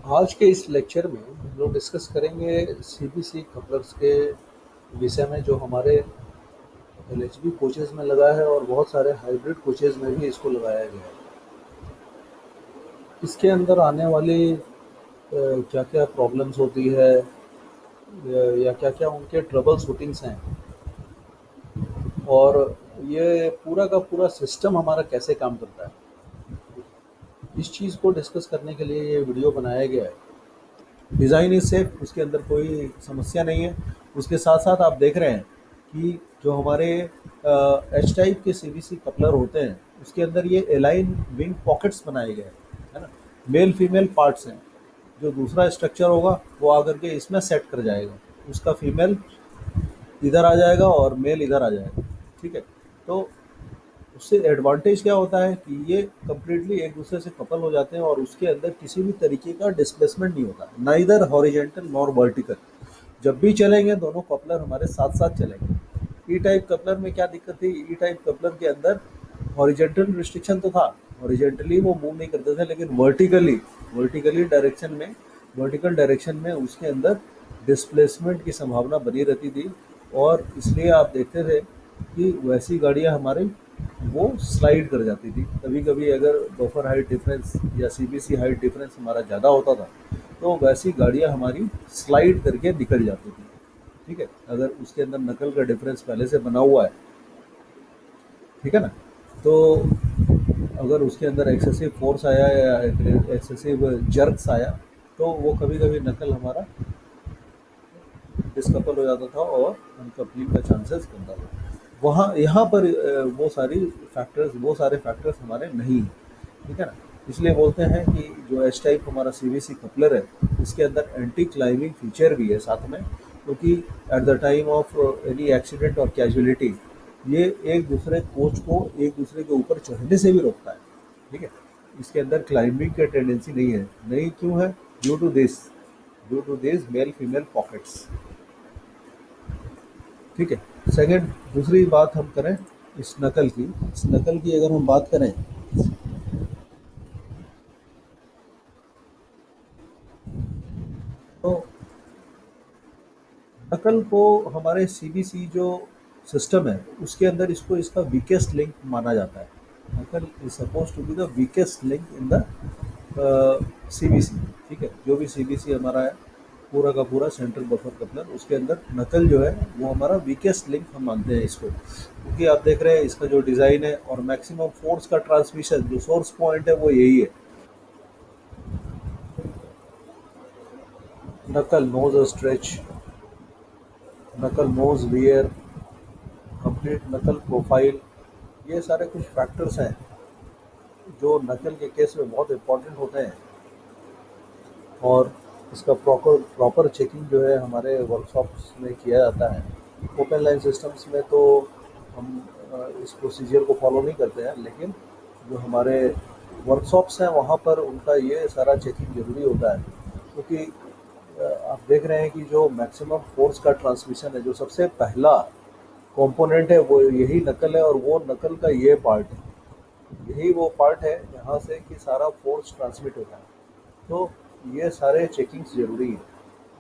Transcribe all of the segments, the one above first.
आज के इस लेक्चर में हम लोग डिस्कस करेंगे सीबीसी कपलर्स के विषय में, जो हमारे एलएचबी कोचेज़ में लगा है और बहुत सारे हाइब्रिड कोचेज़ में भी इसको लगाया गया है। इसके अंदर आने वाली क्या-क्या प्रॉब्लम्स होती है या क्या-क्या उनके ट्रबल शूटिंग्स हैं, और ये पूरा का पूरा सिस्टम हमारा कैसे काम करता है, इस चीज़ को डिस्कस करने के लिए ये वीडियो बनाया गया है। डिज़ाइन इज सेफ, उसके अंदर कोई समस्या नहीं है। उसके साथ साथ आप देख रहे हैं कि जो हमारे एच टाइप के सीवीसी कपलर होते हैं, उसके अंदर ये एलाइन विंग पॉकेट्स बनाए गए हैं, है ना। मेल फीमेल पार्ट्स हैं। जो दूसरा स्ट्रक्चर होगा वो आकर के इसमें सेट कर जाएगा, उसका फीमेल इधर आ जाएगा और मेल इधर आ जाएगा, ठीक है। तो उससे एडवांटेज क्या होता है कि ये कम्प्लीटली एक दूसरे से कपल हो जाते हैं और उसके अंदर किसी भी तरीके का डिस्प्लेसमेंट नहीं होता, नाइदर हॉरिजेंटल नॉर वर्टिकल। जब भी चलेंगे दोनों कपलर हमारे साथ साथ चलेंगे। ई टाइप कपलर में क्या दिक्कत थी? ई टाइप कपलर के अंदर हॉरिजेंटल रिस्ट्रिक्शन तो था, हॉरिजेंटली वो मूव नहीं करते थे, लेकिन वर्टिकली डायरेक्शन में, वर्टिकल डायरेक्शन में उसके अंदर डिस्प्लेसमेंट की संभावना बनी रहती थी। और इसलिए आप देखते थे कि वैसी गाड़ियाँ हमारी वो स्लाइड कर जाती थी। कभी कभी अगर बफर हाइट डिफरेंस या सीबीसी हाइट डिफरेंस हमारा ज़्यादा होता था, तो वैसी गाड़ियाँ हमारी स्लाइड करके निकल जाती थी, ठीक है, अगर उसके अंदर नकल का डिफरेंस पहले से बना हुआ है, ठीक है ना। तो अगर उसके अंदर एक्सेसिव फोर्स आया या एक्सेसिव जर्क्स आया, तो वो कभी कभी नकल हमारा डिस्कपल हो जाता था और अनकपलिंग का चांसेस बनता था। वहाँ यहाँ पर वो सारे फैक्टर्स हमारे नहीं हैं, ठीक है ना। इसलिए बोलते हैं कि जो एच टाइप हमारा सीवीसी कपलर है, इसके अंदर एंटी क्लाइंबिंग फीचर भी है साथ में, क्योंकि at the time of any accident और कैजुअलिटी ये एक दूसरे कोच को एक दूसरे के ऊपर चढ़ने से भी रोकता है, ठीक है। इसके अंदर क्लाइंबिंग की टेंडेंसी नहीं है। नहीं क्यों है? Due to this male female pockets, ठीक है। सेकंड, दूसरी बात हम करें इस नकल की अगर हम बात करें, तो नकल को हमारे सीबीसी जो सिस्टम है उसके अंदर इसको इसका वीकेस्ट लिंक माना जाता है। नकल is suppose to be the weakest link in the CBC, ठीक है। जो भी सीबीसी हमारा है, पूरा का पूरा सेंट्रल बफर कपलर, उसके अंदर नकल जो है वो हमारा वीकेस्ट लिंक हम मानते हैं इसको, क्योंकि आप देख रहे हैं इसका जो डिज़ाइन है और मैक्सिमम फोर्स का ट्रांसमिशन जो सोर्स पॉइंट है वो यही है। नकल नोज स्ट्रेच, नकल नोज वियर, कंप्लीट नकल प्रोफाइल, ये सारे कुछ फैक्टर्स हैं जो नकल के केस में बहुत इंपॉर्टेंट होते हैं। और इसका प्रॉपर प्रॉपर चेकिंग जो है हमारे वर्कशॉप्स में किया जाता है। ओपन लाइन सिस्टम्स में तो हम इस प्रोसीजर को फॉलो नहीं करते हैं, लेकिन जो हमारे वर्कशॉप्स हैं वहाँ पर उनका ये सारा चेकिंग ज़रूरी होता है, क्योंकि आप देख रहे हैं कि जो मैक्सिमम फोर्स का ट्रांसमिशन है, जो सबसे पहला कंपोनेंट है, वो यही नकल है। और वो नकल का ये पार्ट है, यही वो पार्ट है जहाँ से कि सारा फोर्स ट्रांसमिट होता है। तो ये सारे चेकिंग्स ज़रूरी है।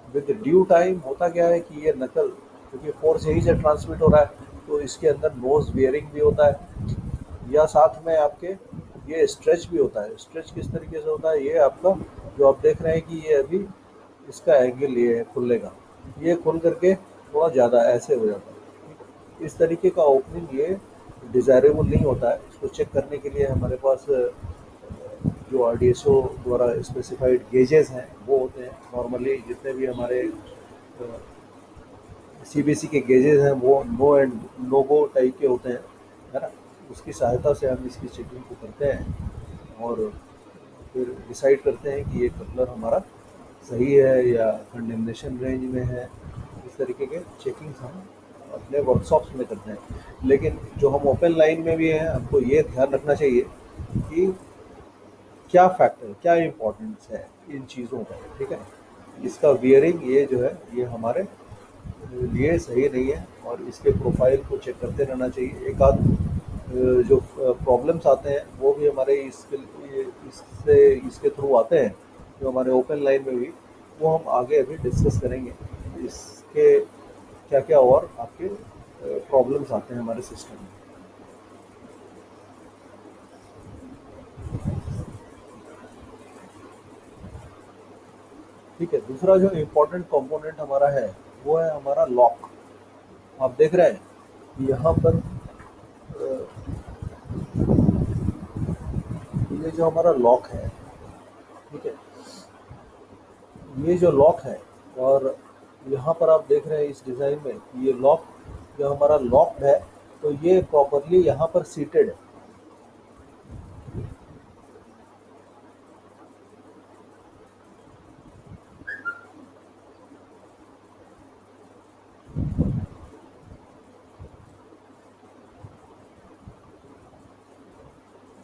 विद ड्यू टाइम होता क्या है कि ये नकल, क्योंकि फोर्स यहीं से ट्रांसमिट हो रहा है, तो इसके अंदर नोज बियरिंग भी होता है, या साथ में आपके ये स्ट्रेच भी होता है। स्ट्रेच किस तरीके से होता है? ये आपका जो आप देख रहे हैं कि ये अभी इसका एंगल ये है खुलने का, ये खुल करके थोड़ा ज़्यादा ऐसे हो जाता है, ठीक है? इस तरीके का ओपनिंग ये डिज़ायरेबल नहीं होता है। इसको चेक करने के लिए हमारे पास जो आरडीएसओ द्वारा स्पेसिफाइड गेजेस हैं वो होते हैं। नॉर्मली जितने भी हमारे सीबीसी के गेजेस हैं वो no and no go type के होते हैं, है ना। उसकी सहायता से हम इसकी चेकिंग को करते हैं और फिर डिसाइड करते हैं कि ये कपलर हमारा सही है या कंडेमनेशन रेंज में है। इस तरीके के चेकिंग्स हम अपने वर्कशॉप्स में करते हैं। लेकिन जो हम ओपन लाइन में भी हैं, हमको ये ध्यान रखना चाहिए कि क्या फैक्टर, क्या इम्पोर्टेंस है इन चीज़ों का, ठीक है। इसका वियरिंग ये जो है ये हमारे लिए सही नहीं है, और इसके प्रोफाइल को चेक करते रहना चाहिए। एक आध जो प्रॉब्लम्स आते हैं वो भी हमारे इसके थ्रू आते हैं, जो हमारे ओपन लाइन में हुई, वो हम आगे अभी डिस्कस करेंगे। इसके क्या क्या और आपके प्रॉब्लम्स आते हैं हमारे सिस्टम में। ठीक है, दूसरा जो इम्पोर्टेंट कंपोनेंट हमारा है वो है हमारा लॉक। आप देख रहे हैं कि यहाँ पर ये जो हमारा लॉक है, ठीक है, ये जो लॉक है, और यहाँ पर आप देख रहे हैं इस डिज़ाइन में कि ये लॉक जो हमारा लॉक है, तो ये प्रॉपरली यहाँ पर सीटेड है।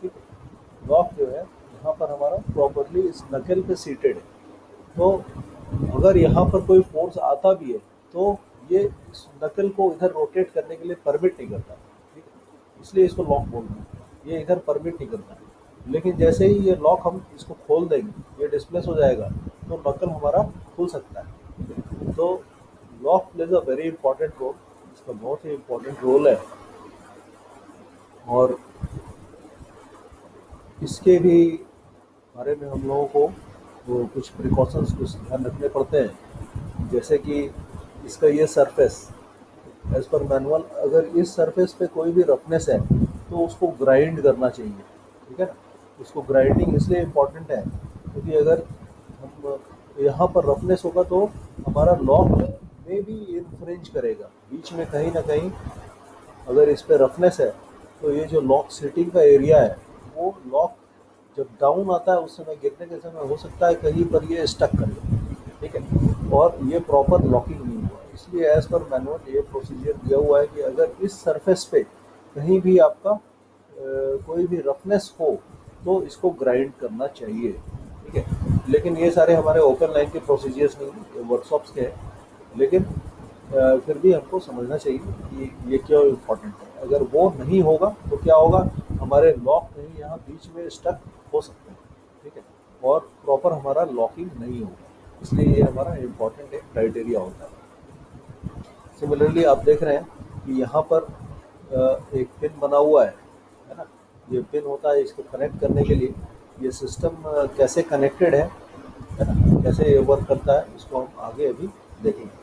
ठीक है, लॉक जो है यहाँ पर हमारा प्रॉपरली इस नकेल पे सीटेड है। तो अगर यहाँ पर कोई फोर्स आता भी है तो ये इस नकल को इधर रोटेट करने के लिए परमिट नहीं करता। ठीक है, इसलिए इसको लॉक बोलते हैं, ये इधर परमिट नहीं करता। लेकिन जैसे ही ये लॉक हम इसको खोल देंगे, ये डिस्प्लेस हो जाएगा, तो नकल हमारा खुल सकता है। तो lock plays a very important role, इसका बहुत ही इंपॉर्टेंट रोल है। और इसके भी बारे में हम लोगों को वो कुछ प्रिकॉशंस कुछ ध्यान रखने पड़ते हैं। जैसे कि इसका ये सरफेस, एज पर मैनुअल अगर इस सरफेस पे कोई भी रफनेस है तो उसको ग्राइंड करना चाहिए। ठीक है ना, उसको ग्राइंडिंग इसलिए इम्पोर्टेंट है क्योंकि अगर हम यहाँ पर रफनेस होगा तो हमारा लॉक में भी इन्फ्रिंज करेगा बीच में कहीं ना कहीं। अगर इस पे रफनेस है तो ये जो लॉक सेटिंग का एरिया है, वो लॉक जब डाउन आता है उस समय गिरने के समय हो सकता है कहीं पर ये स्टक कर ले। ठीक है, और ये प्रॉपर लॉकिंग नहीं हुआ है। इसलिए एज पर मैनुअल ये प्रोसीजर दिया हुआ है कि अगर इस सरफेस पे कहीं भी आपका कोई भी रफनेस हो तो इसको ग्राइंड करना चाहिए। ठीक है, लेकिन ये सारे हमारे ओपन लाइन के प्रोसीजर्स नहीं हैं, ये वर्कशॉप्स के हैं। लेकिन फिर भी हमको समझना चाहिए कि ये क्यों इम्पोर्टेंट है। अगर वो नहीं होगा तो क्या होगा, हमारे लॉक कहीं यहाँ बीच में स्टक हो सकते हैं। ठीक है, और प्रॉपर हमारा लॉकिंग नहीं होगा, इसलिए ये हमारा इम्पोर्टेंट एक क्राइटेरिया होता है। सिमिलरली आप देख रहे हैं कि यहाँ पर एक पिन बना हुआ है ना, ये पिन होता है इसको कनेक्ट करने के लिए। ये सिस्टम कैसे कनेक्टेड है ना, कैसे ये वर्क करता है, इसको हम आगे अभी देखेंगे।